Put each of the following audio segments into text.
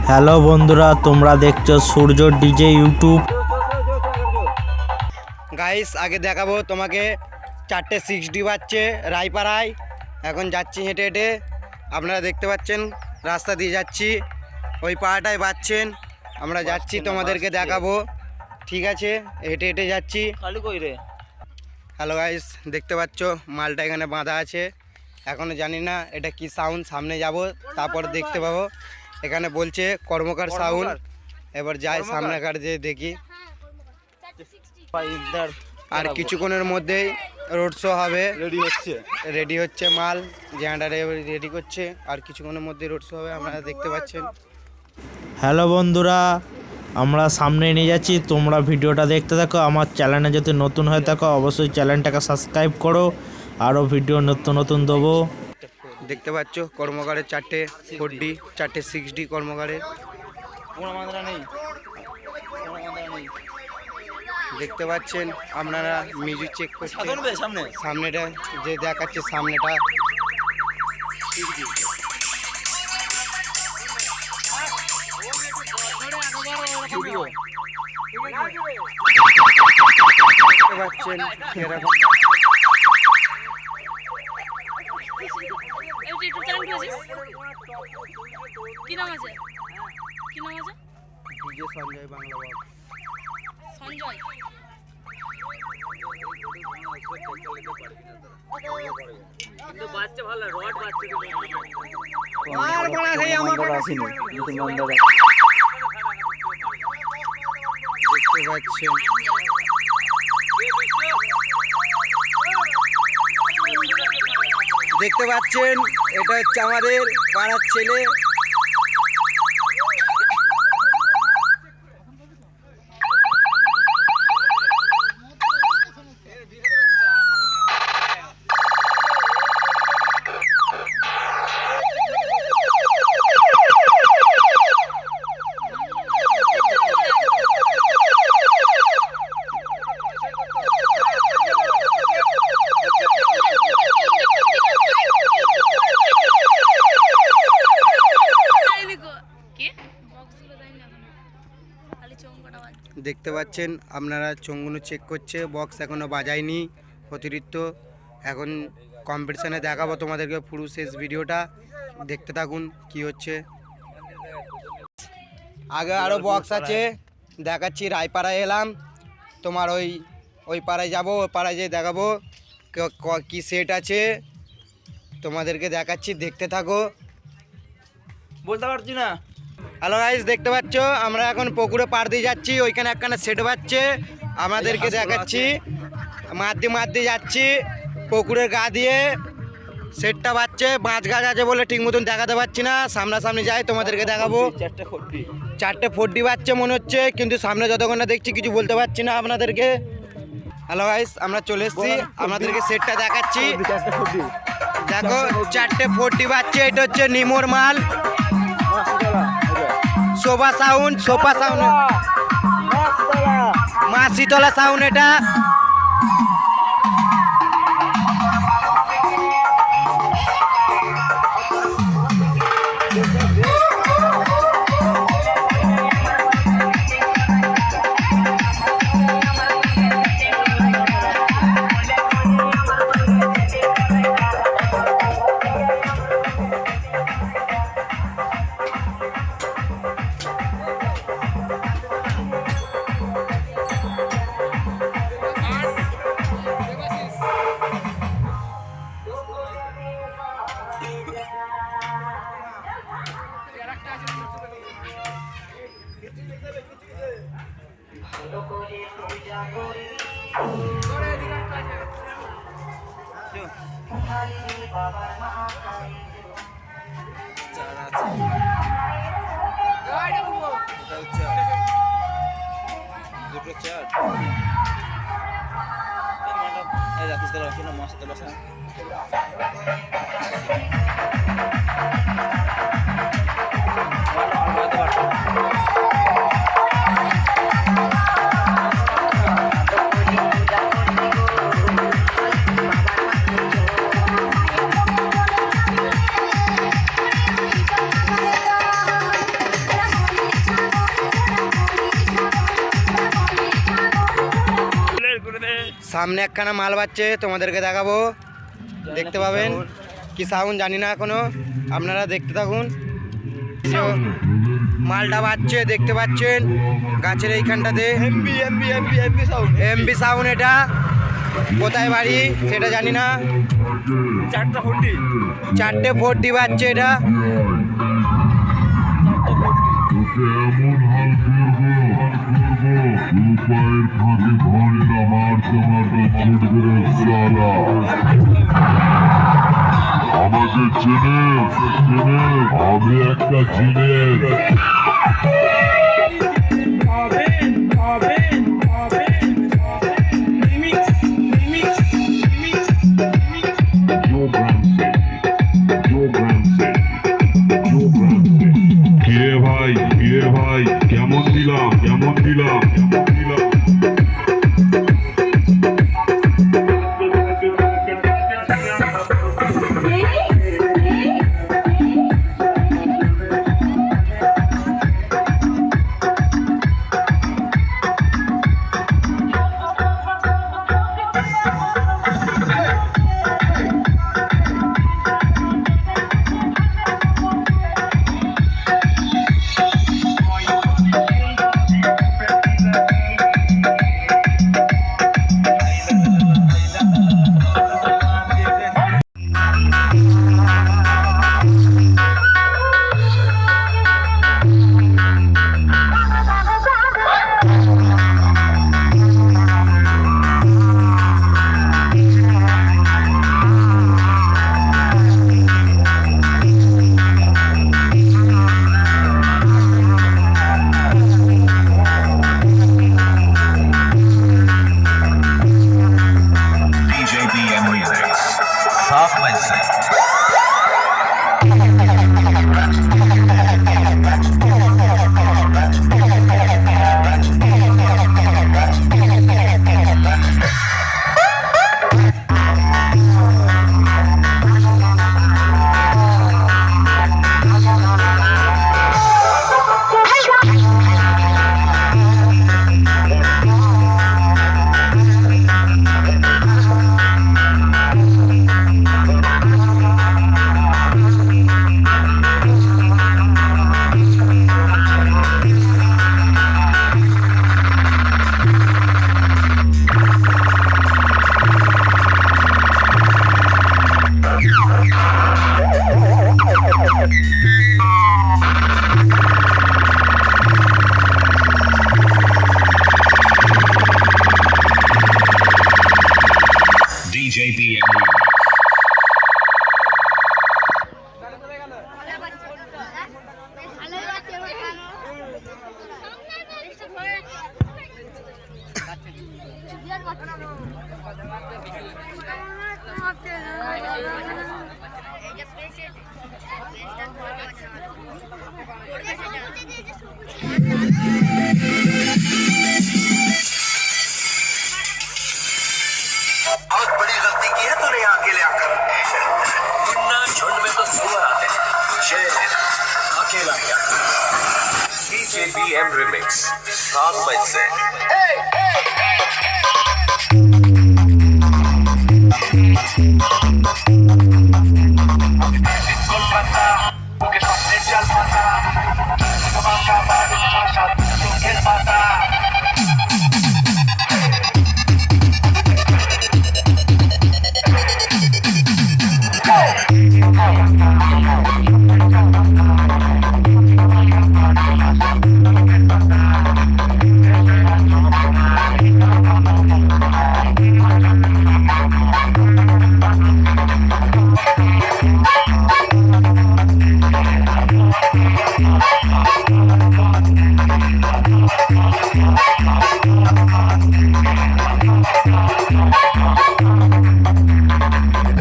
Hello বন্ধুরা, তোমরা দেখছো সূর্য ডিজে ইউটিউব। গাইস আগে দেখাবো তোমাকে 4টে 6D বাজছে রায়পাড়ায়। এখন যাচ্ছি হেঁটে হেঁটে, আপনারা দেখতে পাচ্ছেন রাস্তা দিয়ে যাচ্ছি, ওই পাড়াটায় বাজছেন, আমরা যাচ্ছি তোমাদেরকে দেখাবো। ঠিক আছে, হেঁটে হেঁটে যাচ্ছি। হ্যালো গাইস, দেখতে পাচ্ছ মালটা এখানে বাঁধা আছে। এখনও জানি না এটা কি সাউন্ড, সামনে যাব তারপর দেখতে পাবো। এখানে বলছে কর্মকার সাউন্ড, এবার যাই সামনেকার যে দেখি। আর কিছুক্ষণের মধ্যেই রোড শো হবে, রেডি হচ্ছে মাল, জেনারেটারে রেডি করছে, আর কিছুক্ষণের মধ্যে রোড শো হবে, আপনারা দেখতে পাচ্ছেন। হ্যালো বন্ধুরা, আমরা সামনে নিয়ে যাচ্ছি, তোমরা ভিডিওটা দেখতে থাকো। আমার চ্যানেলে যদি নতুন হয়ে থাকো অবশ্যই চ্যানেলটাকে সাবস্ক্রাইব করো, আরও ভিডিও নতুন নতুন দেবো। দেখতে পাচ্ছ কর্মকারের 4টে 4D 4টে 6D কর্মকারের দেখতে পাচ্ছেন আপনারা। মিউজিক চেক করছে সামনেটা, যে দেখাচ্ছে সামনেটা। দেখতে পাচ্ছেন এরকম। কি নাম আছে? ডিজে সঞ্জয় বাংলা বল। সঞ্জয়। কিন্তু বাচ্চা ভালো, রড বাচ্চা আর বড় সেই আমাকে আসেনি নতুন নামটা দেখতে পাচ্ছেন। দেখতে পাচ্ছেন এটা হচ্ছে আমাদের পাড়ার ছেলে। দেখতে পাচ্ছেন আপনারা চোঙগুলো চেক করছে, বক্স এখনো বাজায়নি অতিরিক্ত। এখন কম্পিটিশানে দেখাবো তোমাদেরকে পুরো শেষ ভিডিওটা, দেখতে থাকুন কি হচ্ছে। আগে আরও বক্স আছে দেখাচ্ছি। রায়পাড়ায় এলাম, তোমার ওই পাড়ায় যাবো, ওই পাড়ায় যেয়ে দেখাবো কি সেট আছে, তোমাদেরকে দেখাচ্ছি, দেখতে থাকো। বলতে পারছি না। হ্যালো গাইস, দেখতে পাচ্ছ আমরা এখন পুকুরে পাড় দিয়ে যাচ্ছি, ওইখানে একখানা সেট বাজছে, আমাদেরকে দেখাচ্ছি। মারতে যাচ্ছি পুকুরের গা দিয়ে, সেটটা বাজছে। মাছ গাছ আছে বলে ঠিক মতন দেখাতে পারছি না, সামনাসামনি যাই তোমাদেরকে দেখাবো। 4টে 4D বাজছে মনে হচ্ছে, কিন্তু সামনে যতক্ষণ না দেখছি কিছু বলতে পারছি না আপনাদেরকে। হ্যালো গাইস, আমরা চলে এসেছি, আপনাদেরকে সেটটা দেখাচ্ছি। দেখো 4টে 4D বাজছে, এটা হচ্ছে নিমোর মাল। সোফা সাউন্ড মা শীতলা সাউন্ড এটা। দুটো চার রাখিস তাহলে রাখি না মাসে তো বসা। সামনে একখানা মাল বাচ্ছে, তোমাদেরকে দেখাবো, দেখতে পাবেন। কি সাউন্ড জানি না এখনো, আপনারা দেখতে থাকুন। মালটা বাজছে, দেখতে পাচ্ছেন গাছের এইখানটাতে। MB sound. এটা কোথায় বাড়ি সেটা জানি না। 4টে 4D বাজছে এটা। আমাকে চেনে আমি একটা জিনিস কিরে ভাই কেমন দিলাম बहुत बड़ी गलती की है तूने यहाँ अकेले आकर। वरना झुंड में तो सुअर आते हैं, शेर अकेला क्या। DJBM Remix 7 मई से।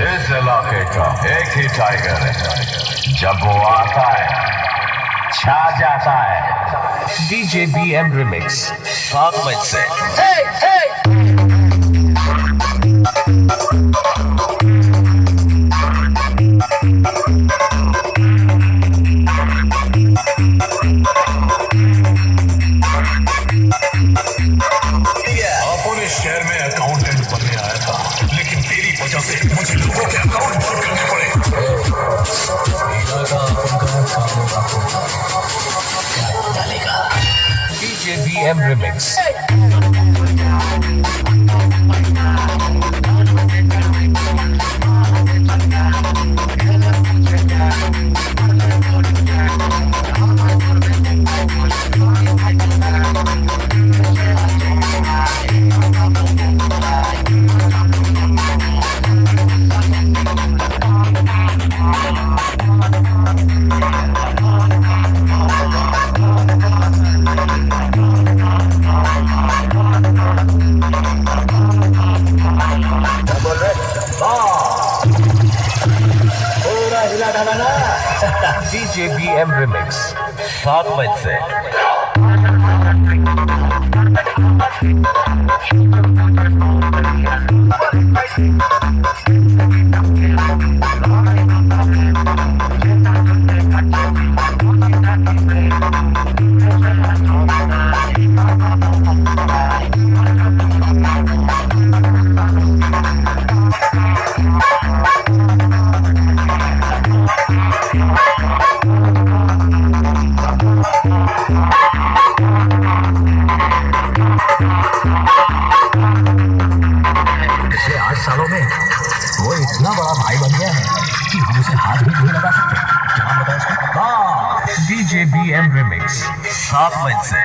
इस इलाके का एक ही टाइगर है, जब वो आता है छा जाता है। DJBM Remix 7 मई से। अपने शहर में अकाउंटेंट बनने DJBM Remix. DJBM Remix. 7 मई से पिछले 8 सालों में वो इतना बड़ा भाई बन गया है कि हम उसे हाथ भी नहीं लगा सकते। क्या बताएं इसको? हाँ, DJBM Remix 7 मई से।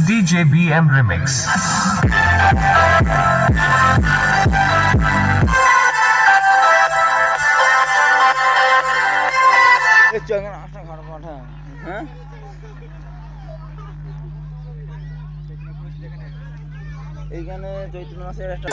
DJBM Remix. এইখানে চৈত্র মাসের একটা